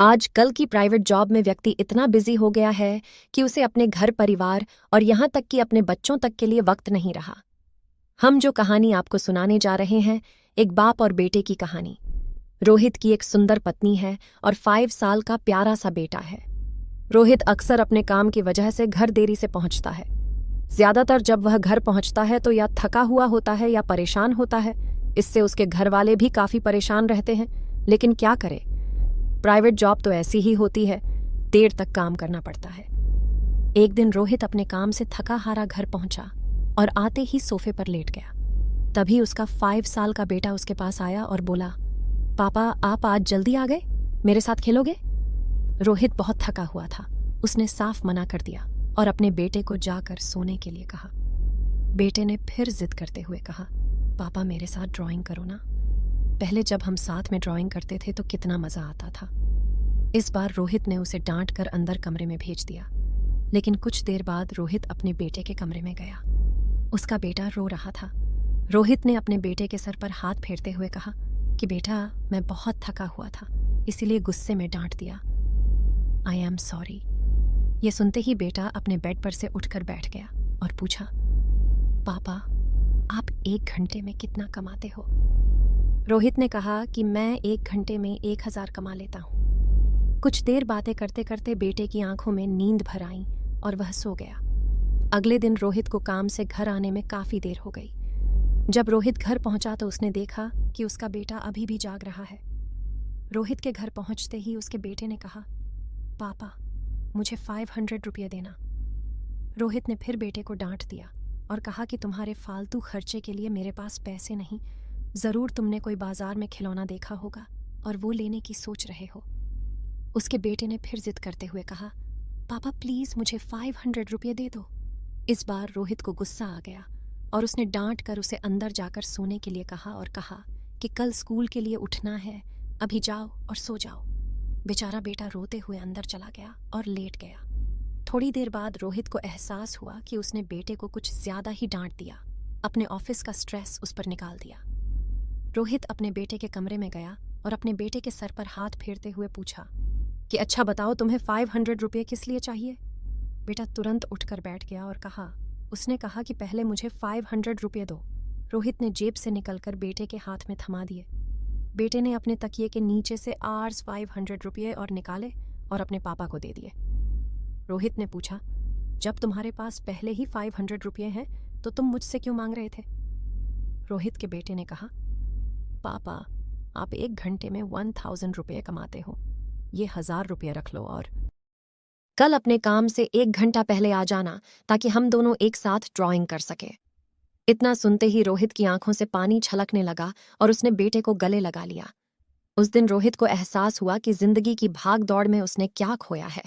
आज कल की प्राइवेट जॉब में व्यक्ति इतना बिजी हो गया है कि उसे अपने घर परिवार और यहाँ तक कि अपने बच्चों तक के लिए वक्त नहीं रहा। हम जो कहानी आपको सुनाने जा रहे हैं, एक बाप और बेटे की कहानी। रोहित की एक सुंदर पत्नी है और 5 साल का प्यारा सा बेटा है। रोहित अक्सर अपने काम की वजह से घर देरी से पहुंचता है। ज्यादातर जब वह घर पहुंचता है तो या थका हुआ होता है या परेशान होता है। इससे उसके घर वाले भी काफी परेशान रहते हैं, लेकिन क्या करे, प्राइवेट जॉब तो ऐसी ही होती है, देर तक काम करना पड़ता है। एक दिन रोहित अपने काम से थका हारा घर पहुंचा और आते ही सोफे पर लेट गया। तभी उसका 5 साल का बेटा उसके पास आया और बोला, पापा आप आज जल्दी आ गए, मेरे साथ खेलोगे? रोहित बहुत थका हुआ था। उसने साफ मना कर दिया और अपने बेटे को जाकर सोने के लिए कहा। बेटे ने फिर जिद करते हुए कहा, पापा मेरे साथ ड्राइंग करो ना, पहले जब हम साथ में ड्राइंग करते थे तो कितना मजा आता था। इस बार रोहित ने उसे डांट कर अंदर कमरे में भेज दिया। लेकिन कुछ देर बाद रोहित अपने बेटे के कमरे में गया। उसका बेटा रो रहा था। रोहित ने अपने बेटे के सर पर हाथ फेरते हुए कहा कि बेटा मैं बहुत थका हुआ था, इसीलिए गुस्से में डांट दिया। I am sorry. ये सुनते ही बेटा अपने बेड पर से उठकर बैठ गया और पूछा, पापा आप 1 घंटे में कितना कमाते हो? रोहित ने कहा कि मैं 1 घंटे में 1000 कमा लेता हूँ। कुछ देर बातें करते करते बेटे की आंखों में नींद भर आई और वह सो गया। अगले दिन रोहित को काम से घर आने में काफी देर हो गई। जब रोहित घर पहुंचा तो उसने देखा कि उसका बेटा अभी भी जाग रहा है। रोहित के घर पहुंचते ही उसके बेटे ने कहा, पापा मुझे 500 रुपये देना। रोहित ने फिर बेटे को डांट दिया और कहा कि तुम्हारे फालतू खर्चे के लिए मेरे पास पैसे नहीं, जरूर तुमने कोई बाजार में खिलौना देखा होगा और वो लेने की सोच रहे हो। उसके बेटे ने फिर जिद करते हुए कहा, पापा प्लीज मुझे 500 रुपये दे दो। इस बार रोहित को गुस्सा आ गया और उसने डांट कर उसे अंदर जाकर सोने के लिए कहा और कहा कि कल स्कूल के लिए उठना है, अभी जाओ और सो जाओ। बेचारा बेटा रोते हुए अंदर चला गया और लेट गया। थोड़ी देर बाद रोहित को एहसास हुआ कि उसने बेटे को कुछ ज्यादा ही डांट दिया। अपने ऑफिस का स्ट्रेस उस पर निकाल दिया। रोहित अपने बेटे के कमरे में गया और अपने बेटे के सर पर हाथ फेरते हुए पूछा कि अच्छा बताओ तुम्हें 500 रुपये किस लिए चाहिए? बेटा तुरंत उठकर बैठ गया और उसने कहा कि पहले मुझे 500 रुपये दो। रोहित ने जेब से निकलकर बेटे के हाथ में थमा दिए। बेटे ने अपने तकिए के नीचे से आर्स 500 रुपये और निकाले और अपने पापा को दे दिए। रोहित ने पूछा, जब तुम्हारे पास पहले ही 500 रुपये हैं तो तुम मुझसे क्यों मांग रहे थे? रोहित के बेटे ने कहा, पापा आप 1 घंटे में 1000 रुपये कमाते हो, ये 1000 रुपये रख लो और कल अपने काम से 1 घंटा पहले आ जाना ताकि हम दोनों एक साथ ड्राइंग कर सके। इतना सुनते ही रोहित की आंखों से पानी छलकने लगा और उसने बेटे को गले लगा लिया। उस दिन रोहित को एहसास हुआ कि जिंदगी की भाग दौड़ में उसने क्या खोया है।